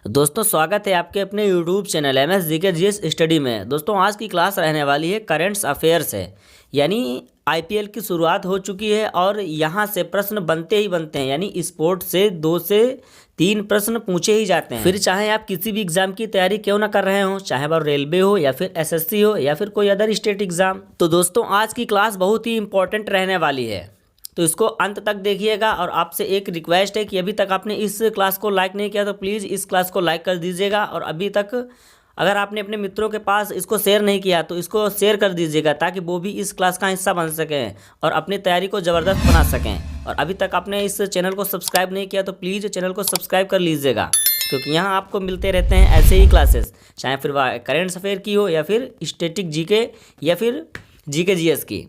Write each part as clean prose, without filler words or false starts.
दोस्तों स्वागत है आपके अपने YouTube channel M S G K G S study में। दोस्तों आज की क्लास रहने वाली है करेंट्स अफेयर्स है, यानी IPL की शुरुआत हो चुकी है और यहाँ से प्रश्न बनते ही बनते हैं। यानी स्पोर्ट से 2 से 3 प्रश्न पूछे ही जाते हैं। फिर चाहे आप किसी भी एग्जाम की तैयारी क्यों ना कर रहे हो, चाहे वह रेलवे हो या फिर SSC हो या फिर कोई अदर स्टेट एग्जाम। तो दोस्तों आज की क्लास बहुत ही इंपॉर्टेंट रहने वाली है, तो इसको अंत तक देखिएगा। और आपसे एक रिक्वेस्ट है कि अभी तक आपने इस क्लास को लाइक नहीं किया तो प्लीज़ इस क्लास को लाइक कर दीजिएगा। और अभी तक अगर आपने अपने मित्रों के पास इसको शेयर नहीं किया तो इसको शेयर कर दीजिएगा, ताकि वो भी इस क्लास का हिस्सा बन सकें और अपनी तैयारी को ज़बरदस्त बना सकें। और अभी तक आपने इस चैनल को सब्सक्राइब नहीं किया तो प्लीज़ चैनल को सब्सक्राइब कर लीजिएगा, क्योंकि यहाँ आपको मिलते रहते हैं ऐसे ही क्लासेस, चाहे फिर वह करेंट्स अफेयर की हो या फिर स्टैटिक जीके या फिर जीके जीएस की।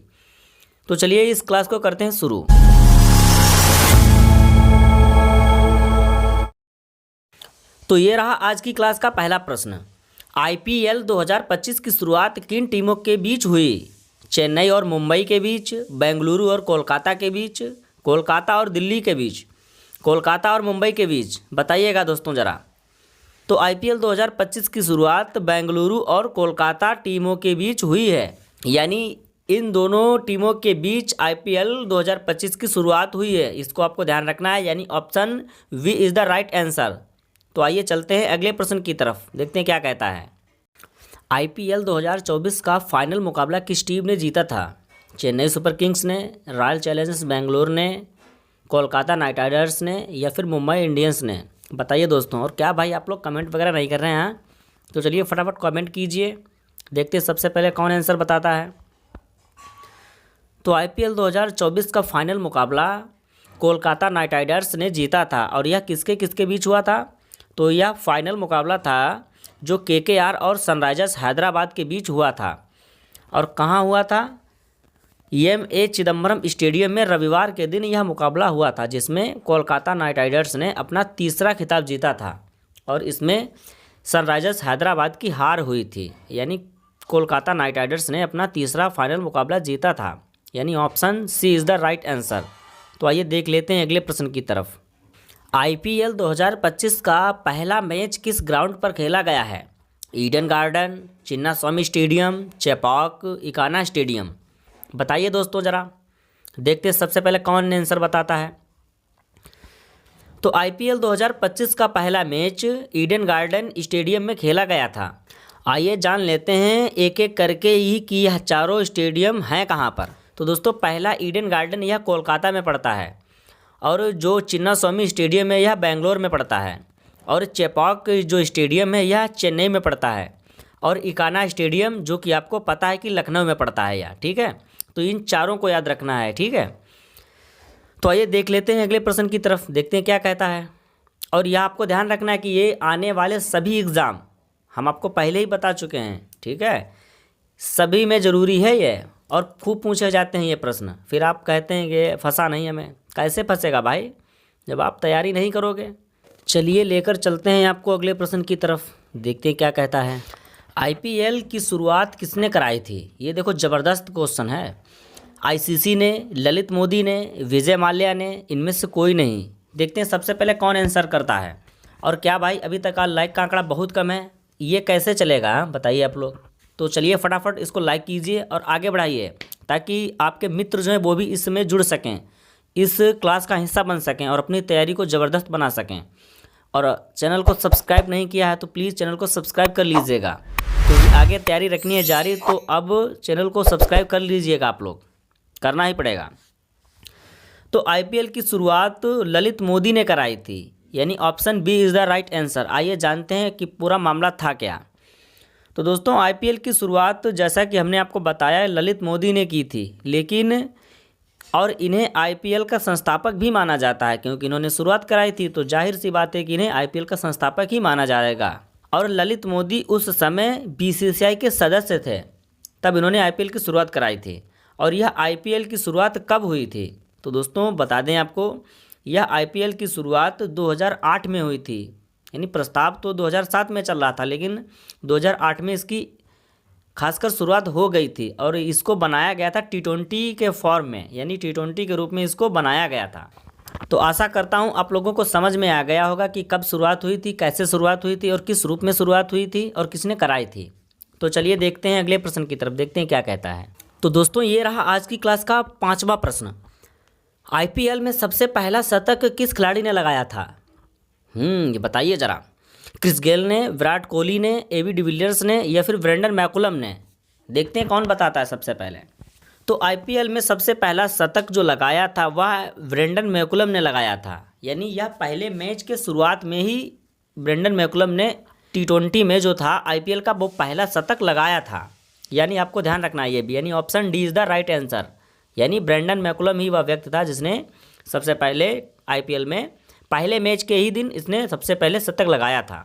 तो चलिए इस क्लास को करते हैं शुरू। तो ये रहा आज की क्लास का पहला प्रश्न। IPL 2025 की शुरुआत किन टीमों के बीच हुई? चेन्नई और मुंबई के बीच, बेंगलुरु और कोलकाता के बीच, कोलकाता और दिल्ली के बीच, कोलकाता और मुंबई के बीच? बताइएगा दोस्तों ज़रा। तो IPL 2025 की शुरुआत बेंगलुरु और कोलकाता टीमों के बीच हुई है, यानी इन दोनों टीमों के बीच IPL 2025 की शुरुआत हुई है। इसको आपको ध्यान रखना है, यानी option V is the right answer. तो आइए चलते हैं अगले प्रश्न की तरफ, देखते हैं क्या कहता है। IPL 2024 का फाइनल मुकाबला किस टीम ने जीता था? चेन्नई सुपर किंग्स ने, रॉयल चैलेंजर्स बेंगलोर ने, कोलकाता नाइट राइडर्स ने या फिर मुंबई इंडियंस ने? बताइए दोस्तों। और क्या भाई आप लोग कमेंट वगैरह नहीं कर रहे हैं? तो चलिए फटाफट कमेंट कीजिए, देखते हैं सबसे पहले कौन आंसर बताता है। तो IPL 2024 का फाइनल मुकाबला कोलकाता नाइट राइडर्स ने जीता था। और यह किसके किसके बीच हुआ था? तो यह फाइनल मुकाबला था जो KKR और सनराइजर्स हैदराबाद के बीच हुआ था। और कहाँ हुआ था? EMA चिदम्बरम स्टेडियम में रविवार के दिन यह मुकाबला हुआ था, जिसमें कोलकाता नाइट राइडर्स ने अपना तीसरा खिताब जीता था और इसमें सनराइजर्स हैदराबाद की हार हुई थी। यानी कोलकाता नाइट राइडर्स ने अपना तीसरा फाइनल मुकाबला जीता था, यानी option C is the right answer. तो आइए देख लेते हैं अगले प्रश्न की तरफ। IPL 2025 का पहला मैच किस ग्राउंड पर खेला गया है? Eden garden, Chinnaswamy stadium, Chepauk Ekana stadium? बताइए दोस्तों ज़रा, देखते हैं सबसे पहले कौन आंसर बताता है। तो IPL 2025 का पहला मैच ईडन गार्डन स्टेडियम में खेला गया था। आइए जान लेते हैं एक एक करके ही कि यह चारों स्टेडियम हैं कहाँ पर। तो दोस्तों पहला ईडन गार्डन यह कोलकाता में पड़ता है, और जो चिन्नास्वामी स्टेडियम है यह बेंगलोर में पड़ता है, और चेपॉक जो स्टेडियम है यह चेन्नई में पड़ता है, और इकाना स्टेडियम जो कि आपको पता है कि लखनऊ में पड़ता है यह। ठीक है, तो इन चारों को याद रखना है। ठीक है, तो आइए देख लेते हैं अगले प्रश्न की तरफ, देखते हैं क्या कहता है। और यह आपको ध्यान रखना है कि ये आने वाले सभी एग्ज़ाम हम आपको पहले ही बता चुके हैं। ठीक है, सभी में ज़रूरी है ये, और खूब पूछे जाते हैं ये प्रश्न। फिर आप कहते हैं कि फंसा नहीं हमें। कैसे फंसेगा भाई जब आप तैयारी नहीं करोगे। चलिए लेकर चलते हैं आपको अगले प्रश्न की तरफ, देखते हैं क्या कहता है। IPL की शुरुआत किसने कराई थी? ये देखो ज़बरदस्त क्वेश्चन है। ICC ने, ललित मोदी ने, विजय माल्या ने, इनमें से कोई नहीं। देखते हैं सबसे पहले कौन आंसर करता है। और क्या भाई अभी तक लाइक का आंकड़ा बहुत कम है, ये कैसे चलेगा बताइए आप लोग। तो चलिए फटाफट इसको लाइक कीजिए और आगे बढ़ाइए, ताकि आपके मित्र जो हैं वो भी इसमें जुड़ सकें, इस क्लास का हिस्सा बन सकें और अपनी तैयारी को ज़बरदस्त बना सकें। और चैनल को सब्सक्राइब नहीं किया है तो प्लीज़ चैनल को सब्सक्राइब कर लीजिएगा, क्योंकि आगे तैयारी रखनी है जारी। तो अब चैनल को सब्सक्राइब कर लीजिएगा, आप लोग करना ही पड़ेगा। तो IPL की शुरुआत ललित मोदी ने कराई थी, यानी option B is the right answer. आइए जानते हैं कि पूरा मामला था क्या। तो दोस्तों IPL की शुरुआत जैसा कि हमने आपको बताया ललित मोदी ने की थी, लेकिन और इन्हें IPL का संस्थापक भी माना जाता है, क्योंकि इन्होंने शुरुआत कराई थी तो जाहिर सी बात है कि इन्हें IPL का संस्थापक ही माना जाएगा। और ललित मोदी उस समय BCCI के सदस्य थे, तब इन्होंने IPL की शुरुआत कराई थी। और यह IPL की शुरुआत कब हुई थी? तो दोस्तों बता दें आपको, यह IPL की शुरुआत 2008 में हुई थी। यानी प्रस्ताव तो 2007 में चल रहा था, लेकिन 2008 में इसकी खासकर शुरुआत हो गई थी। और इसको बनाया गया था T20 के फॉर्म में, यानी T20 के रूप में इसको बनाया गया था। तो आशा करता हूँ आप लोगों को समझ में आ गया होगा कि कब शुरुआत हुई थी, कैसे शुरुआत हुई थी और किस रूप में शुरुआत हुई थी और किसने कराई थी। तो चलिए देखते हैं अगले प्रश्न की तरफ, देखते हैं क्या कहता है। तो दोस्तों ये रहा आज की क्लास का 5वां प्रश्न। आईपीएल में सबसे पहला शतक किस खिलाड़ी ने लगाया था? ये बताइए ज़रा। क्रिस गेल ने, विराट कोहली ने, एबी डिविलियर्स ने या फिर ब्रेंडन मैकुलम ने? देखते हैं कौन बताता है सबसे पहले। तो आईपीएल में सबसे पहला शतक जो लगाया था वह ब्रेंडन मैकुलम ने लगाया था। यानी यह पहले मैच के शुरुआत में ही ब्रेंडन मैकुलम ने T20 में जो था आईपीएल का वो पहला शतक लगाया था। यानी आपको ध्यान रखना है ये भी, यानी option D is the right answer. यानी ब्रेंडन मैकुलम ही वह व्यक्ति था जिसने सबसे पहले आईपीएल में पहले मैच के ही दिन इसने सबसे पहले शतक लगाया था।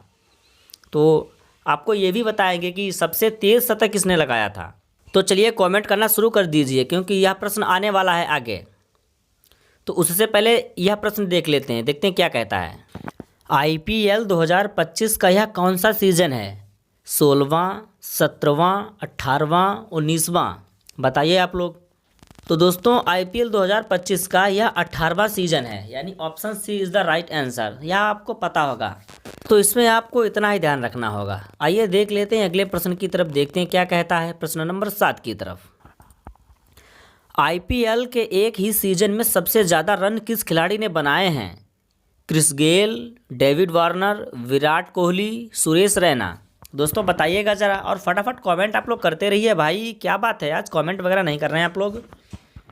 तो आपको ये भी बताएंगे कि सबसे तेज़ शतक किसने लगाया था। तो चलिए कमेंट करना शुरू कर दीजिए क्योंकि यह प्रश्न आने वाला है आगे। तो उससे पहले यह प्रश्न देख लेते हैं, देखते हैं क्या कहता है। आईपीएल 2025 का यह कौन सा सीज़न है? 16वां, 17वां, 18वां, 19वां? बताइए आप लोग। तो दोस्तों आईपीएल 2025 का यह 18वां सीज़न है, यानी option C is the right answer. यह आपको पता होगा, तो इसमें आपको इतना ही ध्यान रखना होगा। आइए देख लेते हैं अगले प्रश्न की तरफ, देखते हैं क्या कहता है। प्रश्न नंबर 7 की तरफ। आईपीएल के एक ही सीजन में सबसे ज़्यादा रन किस खिलाड़ी ने बनाए हैं? Chris Gayle, David Warner, Virat Kohli, Suresh Raina? दोस्तों बताइएगा ज़रा, और फटाफट कमेंट आप लोग करते रहिए भाई। क्या बात है, आज कमेंट वगैरह नहीं कर रहे हैं आप लोग?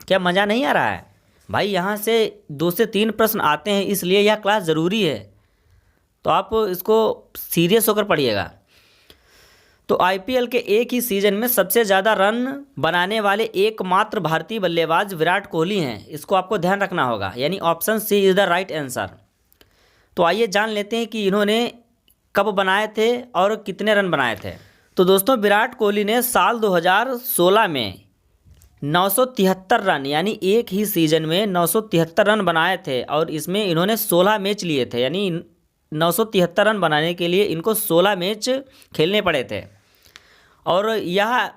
क्या मज़ा नहीं आ रहा है भाई? यहाँ से 2 से 3 प्रश्न आते हैं, इसलिए यह क्लास ज़रूरी है, तो आप इसको सीरियस होकर पढ़िएगा। तो आईपीएल के एक ही सीज़न में सबसे ज़्यादा रन बनाने वाले एकमात्र भारतीय बल्लेबाज विराट कोहली हैं। इसको आपको ध्यान रखना होगा, यानी option C is the right answer. तो आइए जान लेते हैं कि इन्होंने कब बनाए थे और कितने रन बनाए थे। तो दोस्तों विराट कोहली ने साल 2016 में 973 रन, यानी एक ही सीज़न में 973 रन बनाए थे और इसमें इन्होंने 16 मैच लिए थे। यानी 973 रन बनाने के लिए इनको 16 मैच खेलने पड़े थे। और यह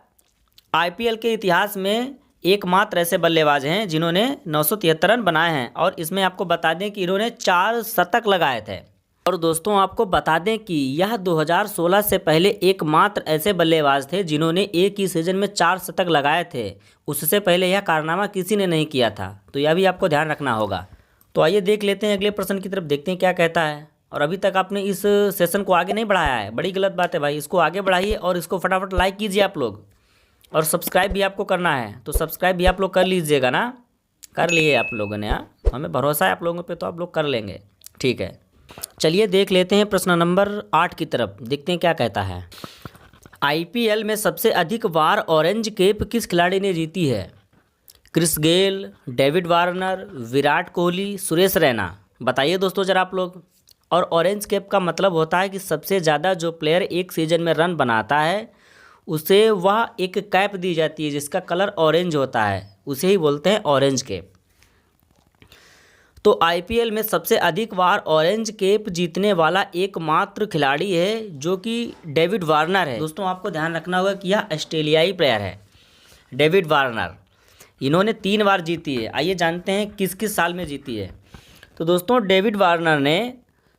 आईपीएल के इतिहास में एकमात्र ऐसे बल्लेबाज हैं जिन्होंने 973 रन बनाए हैं। और इसमें आपको बता दें कि इन्होंने 4 शतक लगाए थे। और दोस्तों आपको बता दें कि यह 2016 से पहले एकमात्र ऐसे बल्लेबाज थे जिन्होंने एक ही सीज़न में 4 शतक लगाए थे। उससे पहले यह कारनामा किसी ने नहीं किया था, तो यह भी आपको ध्यान रखना होगा। तो आइए देख लेते हैं अगले प्रश्न की तरफ, देखते हैं क्या कहता है। और अभी तक आपने इस सेशन को आगे नहीं बढ़ाया है, बड़ी गलत बात है भाई। इसको आगे बढ़ाइए और इसको फटाफट लाइक कीजिए आप लोग, और सब्सक्राइब भी आपको करना है। तो सब्सक्राइब भी आप लोग कर लीजिएगा ना, कर लिए आप लोगों ने? हाँ, हमें भरोसा है आप लोगों पे, तो आप लोग कर लेंगे, ठीक है। चलिए देख लेते हैं प्रश्न नंबर 8 की तरफ, देखते हैं क्या कहता है। आईपीएल में सबसे अधिक बार ऑरेंज कैप किस खिलाड़ी ने जीती है? Chris Gayle, David Warner, Virat Kohli, Suresh Raina? बताइए दोस्तों ज़रा आप लोग। और ऑरेंज कैप का मतलब होता है कि सबसे ज़्यादा जो प्लेयर एक सीज़न में रन बनाता है उसे वह एक कैप दी जाती है जिसका कलर ऑरेंज होता है, उसे ही बोलते हैं ऑरेंज कैप। तो आईपीएल में सबसे अधिक बार ऑरेंज कैप जीतने वाला एकमात्र खिलाड़ी है जो कि डेविड वार्नर है। दोस्तों आपको ध्यान रखना होगा कि यह ऑस्ट्रेलियाई प्लेयर है डेविड वार्नर। इन्होंने 3 बार जीती है। आइए जानते हैं किस किस साल में जीती है। तो दोस्तों डेविड वार्नर ने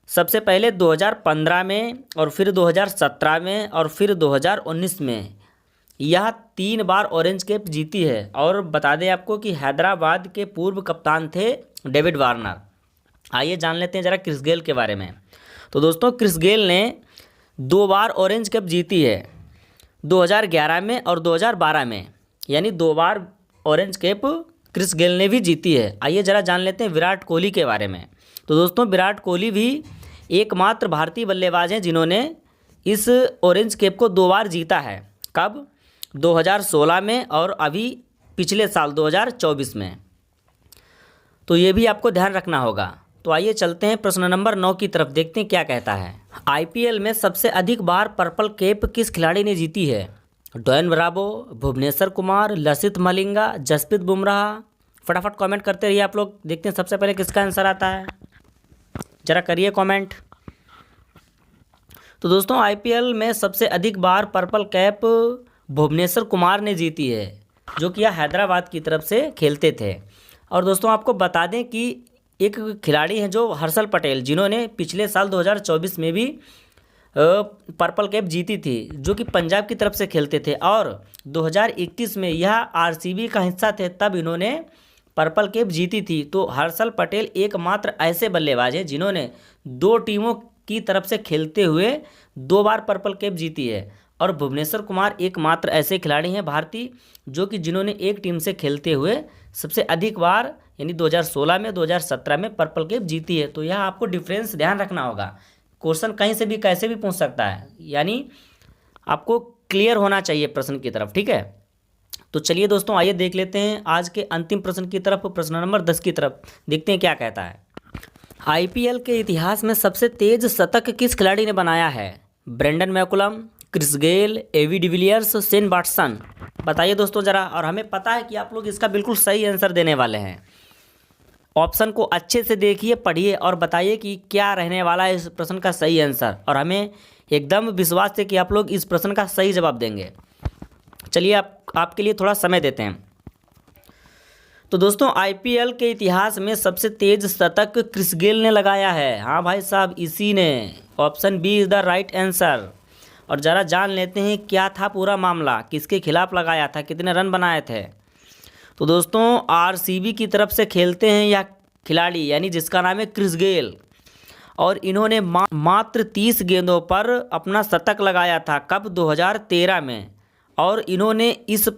सबसे पहले 2015 में, और फिर 2017 में, और फिर 2019 में यह 3 बार ऑरेंज कैप जीती है। और बता दें आपको कि हैदराबाद के पूर्व कप्तान थे डेविड वार्नर। आइए जान लेते हैं ज़रा क्रिस गेल के बारे में। तो दोस्तों क्रिस गेल ने 2 बार ऑरेंज कैप जीती है, 2011 में और 2012 में, यानी 2 बार ऑरेंज कैप क्रिस गेल ने भी जीती है। आइए ज़रा जान लेते हैं विराट कोहली के बारे में। तो दोस्तों विराट कोहली भी एकमात्र भारतीय बल्लेबाज हैं जिन्होंने इस ऑरेंज कैप को 2 बार जीता है। कब? 2016 में और अभी पिछले साल 2024 में। तो ये भी आपको ध्यान रखना होगा। तो आइए चलते हैं प्रश्न नंबर 9 की तरफ, देखते हैं क्या कहता है। आईपीएल में सबसे अधिक बार पर्पल कैप किस खिलाड़ी ने जीती है? Dwayne Bravo, Bhuvneshwar Kumar, Lasith Malinga, Jasprit Bumrah? फटाफट कमेंट करते रहिए आप लोग, देखते हैं सबसे पहले किसका आंसर आता है, ज़रा करिए कमेंट। तो दोस्तों आईपीएल में सबसे अधिक बार पर्पल कैप भुवनेश्वर कुमार ने जीती है, जो कि यह हैदराबाद की तरफ से खेलते थे। और दोस्तों आपको बता दें कि एक खिलाड़ी हैं जो हर्षल पटेल, जिन्होंने पिछले साल 2024 में भी पर्पल कैप जीती थी, जो कि पंजाब की तरफ से खेलते थे, और 2021 में यह आरसीबी का हिस्सा थे, तब इन्होंने पर्पल कैप जीती थी। तो हर्षल पटेल एकमात्र ऐसे बल्लेबाज हैं जिन्होंने 2 टीमों की तरफ से खेलते हुए 2 बार पर्पल कैप जीती है। और भुवनेश्वर कुमार एकमात्र ऐसे खिलाड़ी हैं भारतीय जो कि जिन्होंने एक टीम से खेलते हुए सबसे अधिक बार यानी 2016 में, 2017 में पर्पल कैप जीती है। तो यह आपको डिफरेंस ध्यान रखना होगा। क्वेश्चन कहीं से भी कैसे भी पूछ सकता है, यानी आपको क्लियर होना चाहिए प्रश्न की तरफ, ठीक है। तो चलिए दोस्तों, आइए देख लेते हैं आज के अंतिम प्रश्न की तरफ, प्रश्न नंबर 10 की तरफ। देखते हैं क्या कहता है। आईपीएल के इतिहास में सबसे तेज शतक किस खिलाड़ी ने बनाया है? Brendon McCullum, Chris Gayle, A B de Villiers, Shane Watson. बताइए दोस्तों ज़रा, और हमें पता है कि आप लोग इसका बिल्कुल सही आंसर देने वाले हैं। ऑप्शन को अच्छे से देखिए, पढ़िए और बताइए कि क्या रहने वाला है इस प्रश्न का सही आंसर, और हमें एकदम विश्वास है कि आप लोग इस प्रश्न का सही जवाब देंगे। चलिए आपके लिए थोड़ा समय देते हैं। तो दोस्तों, आईपीएल के इतिहास में सबसे तेज शतक क्रिस गेल ने लगाया है। हाँ भाई साहब, इसी ने। Option B is the right answer. और ज़रा जान लेते हैं क्या था पूरा मामला, किसके खिलाफ लगाया था, कितने रन बनाए थे। तो दोस्तों, आरसीबी की तरफ से खेलते हैं यह खिलाड़ी, यानी जिसका नाम है क्रिस गेल, और इन्होंने मात्र 30 गेंदों पर अपना शतक लगाया था। कब? 2013 में। और इन्होंने इस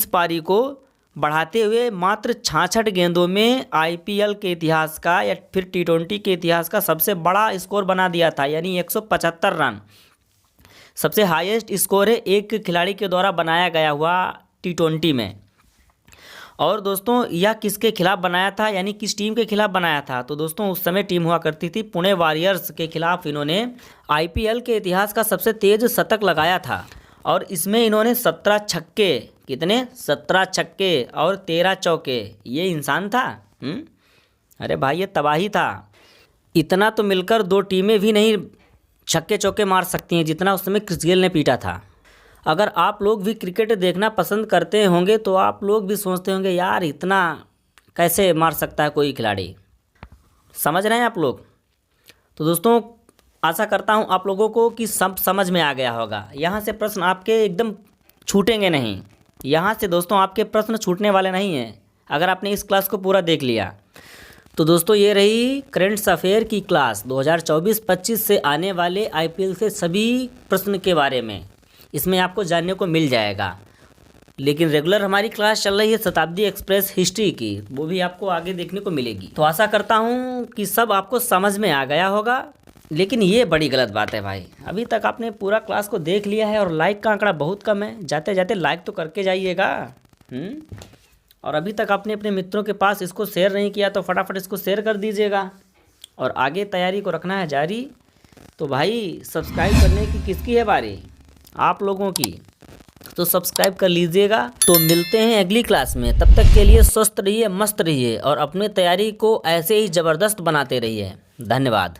पारी को बढ़ाते हुए मात्र 66 गेंदों में आईपीएल के इतिहास का या फिर टी20 के इतिहास का सबसे बड़ा स्कोर बना दिया था, यानी 175 रन। सबसे हाईएस्ट स्कोर है एक खिलाड़ी के द्वारा बनाया गया हुआ टी20 में। और दोस्तों, यह किसके खिलाफ बनाया था, यानी किस टीम के खिलाफ बनाया था? तो दोस्तों, उस समय टीम हुआ करती थी पुणे वॉरियर्स के खिलाफ इन्होंने आईपीएल के इतिहास का सबसे तेज शतक लगाया था। और इसमें इन्होंने 17 छक्के, कितने? 17 छक्के और 13 चौके। ये इंसान था। अरे भाई, ये तबाही था। इतना तो मिलकर 2 टीमें भी नहीं छक्के चौके मार सकती हैं जितना उस समय क्रिस गेल ने पीटा था। अगर आप लोग भी क्रिकेट देखना पसंद करते होंगे तो आप लोग भी सोचते होंगे, यार इतना कैसे मार सकता है कोई खिलाड़ी। समझ रहे हैं आप लोग? तो दोस्तों, आशा करता हूं आप लोगों को कि सब समझ में आ गया होगा। यहाँ से प्रश्न आपके एकदम छूटेंगे नहीं। यहाँ से दोस्तों आपके प्रश्न छूटने वाले नहीं हैं अगर आपने इस क्लास को पूरा देख लिया। तो दोस्तों, ये रही करेंट अफेयर की क्लास 2024-25 से आने वाले आईपीएल से सभी प्रश्न के बारे में। इसमें आपको जानने को मिल जाएगा। लेकिन रेगुलर हमारी क्लास चल रही है शताब्दी एक्सप्रेस हिस्ट्री की, वो भी आपको आगे देखने को मिलेगी। तो आशा करता हूँ कि सब आपको समझ में आ गया होगा। लेकिन ये बड़ी गलत बात है भाई, अभी तक आपने पूरा क्लास को देख लिया है और लाइक का आंकड़ा बहुत कम है। जाते जाते लाइक तो करके जाइएगा। और अभी तक आपने अपने मित्रों के पास इसको शेयर नहीं किया तो फटाफट इसको शेयर कर दीजिएगा। और आगे तैयारी को रखना है जारी। तो भाई, सब्सक्राइब करने की किसकी है बारी? आप लोगों की। तो सब्सक्राइब कर लीजिएगा। तो मिलते हैं अगली क्लास में। तब तक के लिए स्वस्थ रहिए, मस्त रहिए और अपने तैयारी को ऐसे ही ज़बरदस्त बनाते रहिए। धन्यवाद।